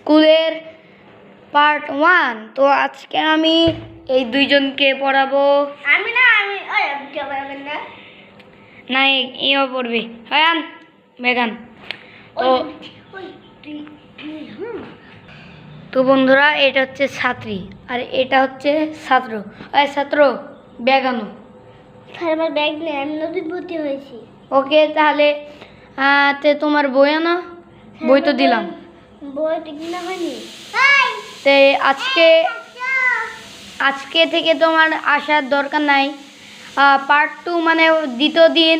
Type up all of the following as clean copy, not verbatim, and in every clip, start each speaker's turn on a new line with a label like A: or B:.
A: স্কুলের পার্ট 1। তো আজকে আমি এই দুইজনকে পড়াবো।
B: আমি না আমি
A: না ইও পড়বে। হ্যাঁ বেগান। তো বন্ধুরা, এটা হচ্ছে ছাত্রী আর এটা হচ্ছে ছাত্র। ছাত্র বেগানো।
B: আমার ব্যাগ নেই, আমি নদীর ভর্তি হয়েছি।
A: ওকে, তাহলে তোমার বই আনো। বই তো দিলাম।
B: বই তো কিনা হয়নি।
A: তে আজকে থেকে তোমার আসার দরকার নাই। পার্ট 2 মানে দ্বিতীয় দিন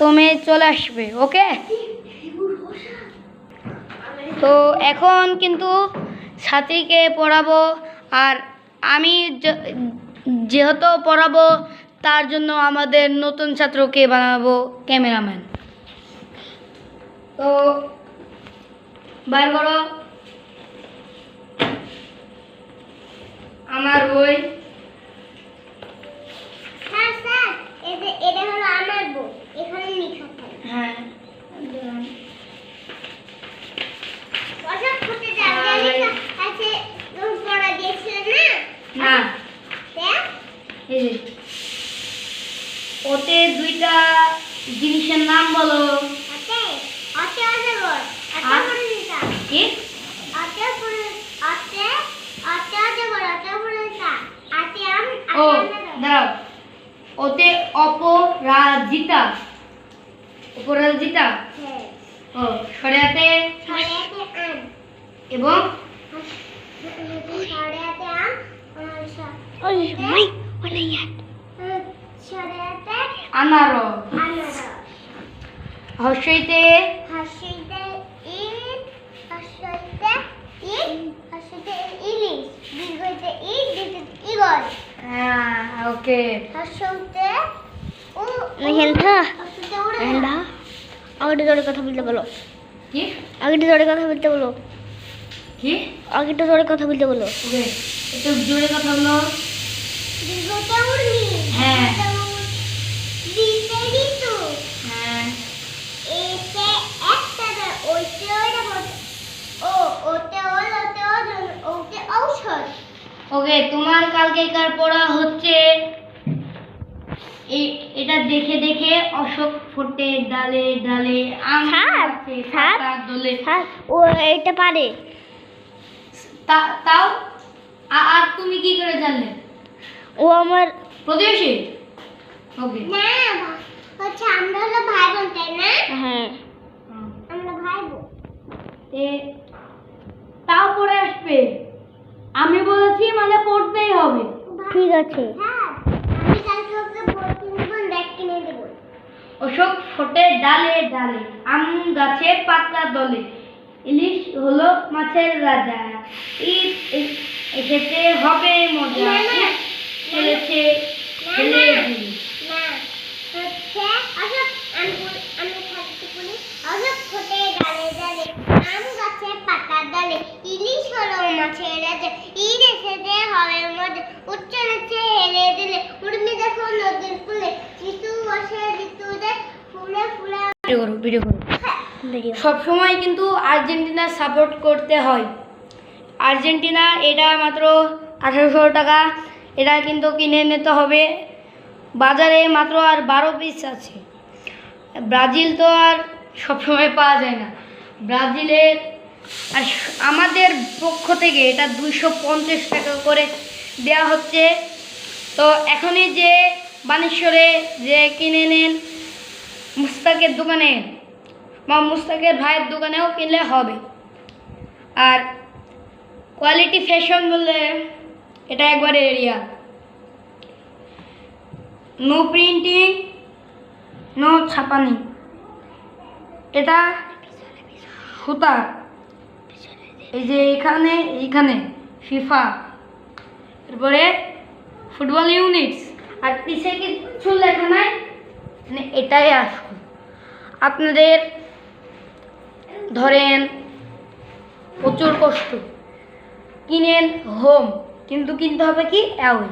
A: তুমি চলে আসবে। ওকে, তো এখন কিন্তু ছাত্রীকে পড়াবো আর আমি যেহেতু পড়াবো তার জন্য আমাদের নতুন ছাত্রকে বানাবো ক্যামেরাম্যান। তো বার করো আমার বই।
B: হ্যাঁ স্যার, এটা হলো আমার বই, এখানে লেখা থাকে।
A: হ্যাঁ,
B: অসব ফুটে যাবে লেখা আছে, তুমি পড়া দিয়েছিলে না?
A: না, এই যে ওতে দুইটা জিনিসের নাম বলো।
B: আতে আতে আছে বল, আতে পড়ে দিতা
A: কি?
B: আতে পড়ে আতে আতে আছে বল, আতে পড়ে দিতা আতে আম
A: ও
B: আতে
A: দাঁড়াও, ওতে অপরাজিতা। অপরাজিতা।
B: হ্যাঁ,
A: ও সরেয়াতে
B: ছড়াতে আম
A: এবং
B: ছড়াতে আম
A: ওই মাই বলে ইয়া
B: ছড়াতে
A: আনারস।
B: আনারস
A: হর্ষইতে
B: হাসিতে ঈদ হাসিতে ঈদ হাসিতে ইলিশ দীর্ঘতে ঈদ দীর্ঘতে ঈগল
A: হ্যাঁ, ওকে।
B: হাসিতে ও
C: হেলথা
B: হাসিতে ওরে
C: হেলথা আগেটা জোরে কথা বলতে বলো।
A: কি
C: আগেটা জোরে কথা বলতে বলো।
A: কি?
C: আগেটা জোরে কথা বলতে বলো।
A: ওকে, একটু জোরে কথা বলো।
B: দীর্ঘতে উড়নি
A: হ্যাঁ।
B: দিতে ঋতু
A: হ্যাঁ,
B: এতে একটা ওইতে ওইটা ও ওতে ওল ওতে ওজন ওতে ঔষধ
A: ওকে। তোমার কালকেকার পড়া হচ্ছে এটা দেখে দেখে অশোক ফোটে ডালে ডালে আম
C: স্যার,
A: গাছে
C: স্যার,
A: পাতা দোলে।
C: হ্যাঁ ও এটা পারে।
A: তাও আর তুমি কি করে জানলে?
C: ও আমার
A: প্রতিবেশী। ওকে।
B: না হচ্ছে আমরা হলো ভাই বোন তাই না?
C: হ্যাঁ
B: আমরা ভাই বোন।
A: তাও পড়ে আসবে। আমি বলেছি মানে পড়তেই হবে।
C: ঠিক আছে।
B: হ্যাঁ, আমি কালকে ওকে বই কিনবো, ব্যাগ কিনে দেবো।
A: অশোক ফোটে ডালে ডালে আম গাছে পাতা দলে ইলিশ হলো মাছের রাজা। ঈদ এসেছে হবে মজা।
B: না, না,
A: ঈদ চলেছে
B: না,
A: ছেলে
B: না।
A: বুড়ি।
B: না হচ্ছে অশোক আমি থাকতে বলি অশোক ফোটে ডালে ডালে আম গাছে পাতা ডালে ইলিশ হলো মাছের রাজা ঈদ এসেছে হবে মজা উচ্চারণে হেলে দিলে উর্মি দেখো নদীর ফুলে ঋতু বসে ঋতু দেয় ফুলে ফুলে
A: ভিডিও করো। সব সময় কিন্তু আর্জেন্টিনা সাপোর্ট করতে হয়। আর্জেন্টিনা এটা মাত্র 1800 টাকা। এটা কিন্তু কিনে নিতে হবে। বাজারে মাত্র আর 12 পিস আছে। ব্রাজিল তো আর সবসময় পাওয়া যায় না। ব্রাজিলের আর আমাদের পক্ষ থেকে এটা 250 টাকা করে দেওয়া হচ্ছে। তো এখনই যে বানেশ্বরে যে কিনে নেন মুস্তাকের দোকানে বা মুস্তাকের ভাইয়ের দোকানেও কিনলে হবে। আর কোয়ালিটি ফ্যাশন বললে এটা একবারে এরিয়া, নো প্রিন্টিং নো ছাপানি। এটা সুতা, এই যে এইখানে ফিফা, এরপরে ফুটবল ইউনিটস আর পিছে কিছু লেখা নাই, মানে এটাই আসল। আপনাদের ধরেন প্রচুর কষ্ট কিনেন হোম, কিন্তু কিনতে হবে কি অ্যাওয়ে,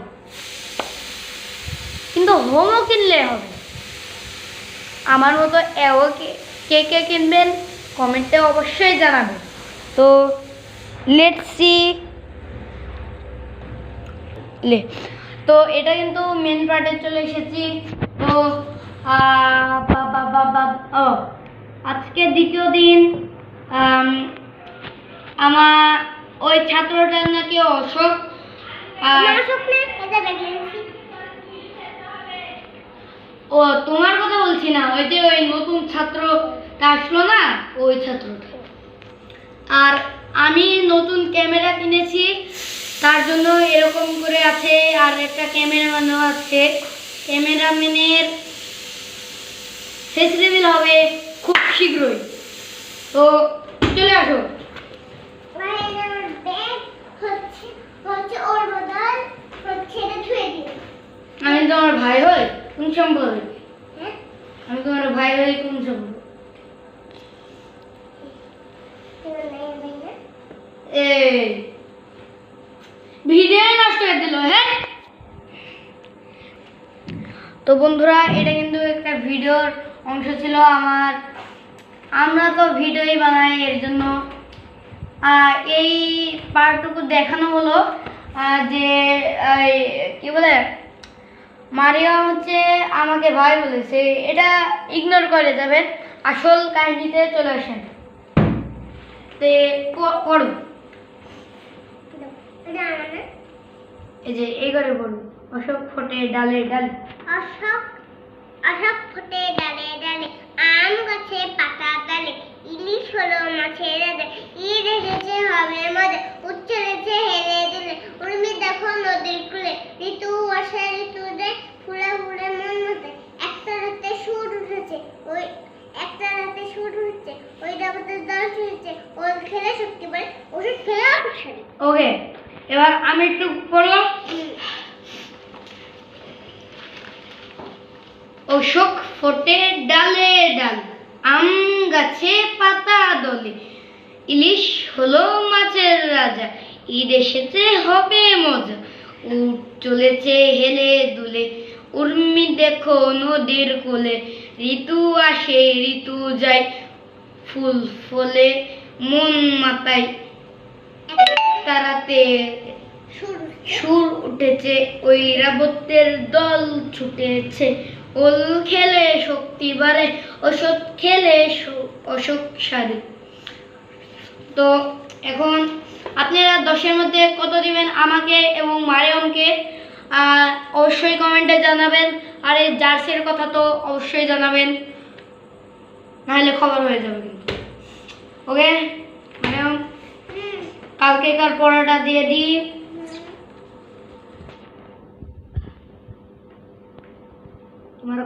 A: কিন্তু হোমও কিনলে হবে। আমার মতো অ্যাওয়ে কে কে কিনবেন কমেন্টে অবশ্যই জানাবেন। তো লেটস সি। তো এটা কিন্তু মেন পার্টে চলে এসেছি। তো ও আজকে দ্বিতীয় দিন। আমার ওই ছাত্রটার নাকি অসুখ। ও তোমার কথা বলছি না, ওই যে ওই নতুন ছাত্রটা আসলো না, ওই ছাত্রটা। আর আমি নতুন ক্যামেরা কিনেছি, তার জন্য এরকম করে আছে। আর একটা ক্যামেরাম্যানও আছে। ক্যামেরাম্যানের ফেস রিভিল হবে খুব শীঘ্রই। তো চলে আসো। আমি তোমার ভাই হই কোন সম্পর্কে? আমি তোমার ভাই হই কোন সম্পর্কে? এই ভিডিও নষ্ট করে দিল। হ্যাঁ, তো বন্ধুরা এটা কিন্তু একটা ভিডিওর অংশ ছিল আমার। আমরা তো ভিডিওই বানাই, এর জন্য এই পার্টটুকু দেখানো হলো যে কি বলে, মারিয়াম হচ্ছে আমাকে ভাই বলেছে। এটা ইগনোর করে যাবেন, আসল কাহিনীতে চলে আসেন। তে পড়ো, এই যে এই করে পড়ো। অশোক ফোটে ডালে ডালে,
B: অশোক অশোক ফোটে ডালে ডালে, আম গাছে পাতা ডালে, ইলিশ হলো মাছের রাজা, ঈদ এসেছে হবে মজা, উচ্চরেছে হেলে দিলে, উর্মি দেখো নদীর কূলে, ঋতু আসে ঋতু দেয়, ফুলে ফুলে মন মতে, একটা রাতে সুর উঠেছে, ওই একটা রাতে সুর উঠছে, ওই ডাবতে দল ছুঁয়েছে, ওল খেলে শক্তি বাড়ে, ওষুধ খেলে অসুখ।
A: ওকে, এবার আমি একটু পড়লাম। অশোক ফোটে ডালে ডালে, আম গাছে পাতা দলে, ইলিশ হলো মাছের রাজা, ঈদ এসেছে হবে মজা, উট চলেছে হেলে দুলে, উর্মি দেখো নদীর কোলে, ঋতু আসে ঋতু যায়, ফুল ফলে মন মাতায়, তারাতে সুর উঠেছে, ওই রাবতের দল ছুটেছে, ওল খেলে শক্তি বাড়ে, ওষুধ খেলে অসুখ সারে। তো এখন আপনারা 10-এর মধ্যে কত দিবেন আমাকে এবং মারিয়মকে অবশ্যই কমেন্টে জানাবেন। আর এই জার্সির কথা তো অবশ্যই জানাবেন, নাহলে খবর হয়ে যাবে কিন্তু। ওকে মারিয়ম, কালকেকার পড়াটা দিয়ে দিই। তোমার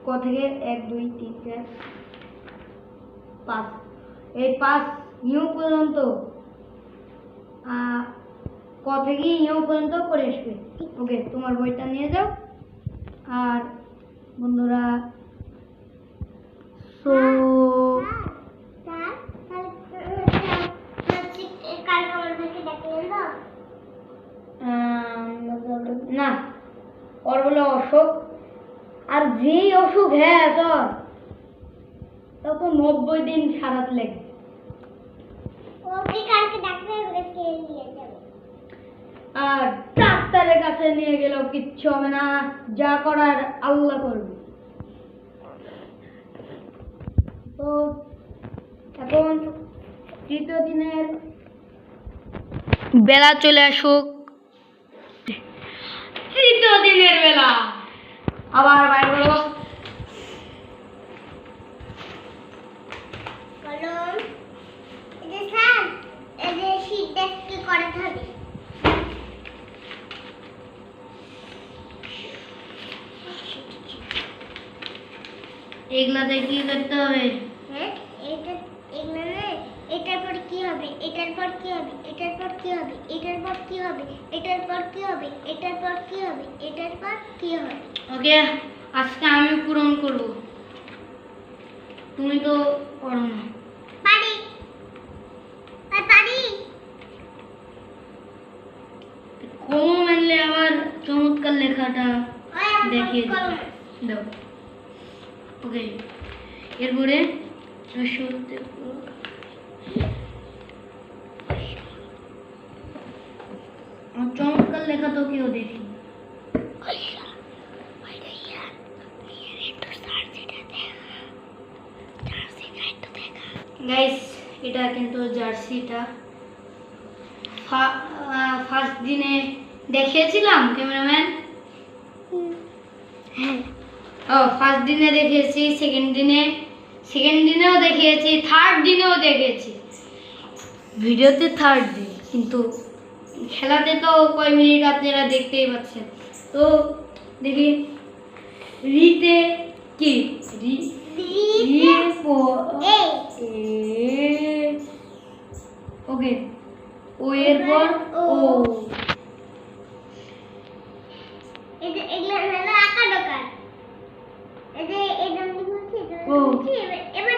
A: ক থেকে 1 2 3 4 5, এই 5 ইউ পর্যন্ত, ক থেকে ইউ পর্যন্ত পড়ে আসবে। ওকে, তোমার বইটা নিয়ে যাও। আর বন্ধুরা, সো না, ওর বলে অসুখ। আর যেই অসুখ, হ্যাঁ তোর তত 90 দিন সারাত লেগে। আর ডাক্তারের কাছে নিয়ে গেলেও কিচ্ছু হবে না, যা করার আল্লাহ করবে। তো এখন তৃতীয় দিনের বেলা চলে আসুক। তৃতীয় দিনের বেলা আবার বাইর হলো। এগুলাতে কি করতে হবে?
B: এটার পর কি হবে, এটার পর কি হবে, এটার পর কি হবে, এটার পর কি হবে, এটার পর কি হবে, এটার পর কি হবে, এটার পর কি হবে।
A: ওকে, আজকে আমি পূরণ করব, তুমি তো করো না।
B: পারি পারি।
A: কম মানলে আবার চমৎকার লেখাটা দেখিয়ে দাও। ওকে, এরপরে লেখা তো কেউ দেখি। গাইস এটা কিন্তু জার্সিটা ফার্স্ট দিনে দেখিয়েছিলাম ক্যামেরাম্যান।
C: হ্যাঁ
A: ও ফার্স্ট দিনে দেখিয়েছি, সেকেন্ড দিনেও দেখিয়েছি, থার্ড দিনেও দেখেছি। ভিডিওতে থার্ড দিন, কিন্তু খেলাতে তো কয় মিনিট আপনারা দেখতেই পাচ্ছেন। তো দেখি রিতে কি রি ওকে, ও এরপর ও
B: এগুলো হলো আঁকা ডোকা। এই যে এটা আমি বলছি,
A: ও।
B: এবার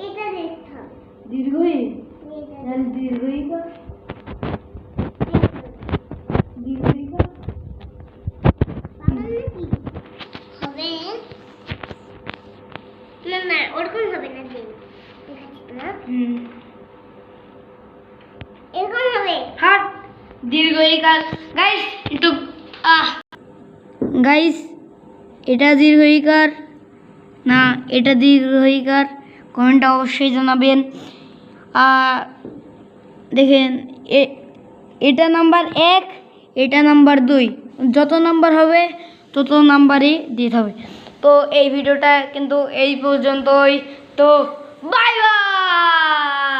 B: এটা দেখতে হবে।
A: দীর্ঘই
B: এটা
A: তাহলে দীর্ঘই
B: দেখতে হবে। পাগল নাকি? হবে না না, ওরকম হবে না। দেখাচ্ছি না, এরকম হবে।
A: হাট দীর্ঘইকার। গাইস একটু গাইস এটা দীর্ঘইকার না এটা দীর্ঘইকার, কমেন্টে অবশ্যই জানাবেন। দেখেন এটা নাম্বার 1, এটা নাম্বার 2, যত নাম্বার হবে তত নাম্বারই দিতে হবে। তো এই ভিডিওটা কিন্তু এই পর্যন্তই। তো বাই বাই।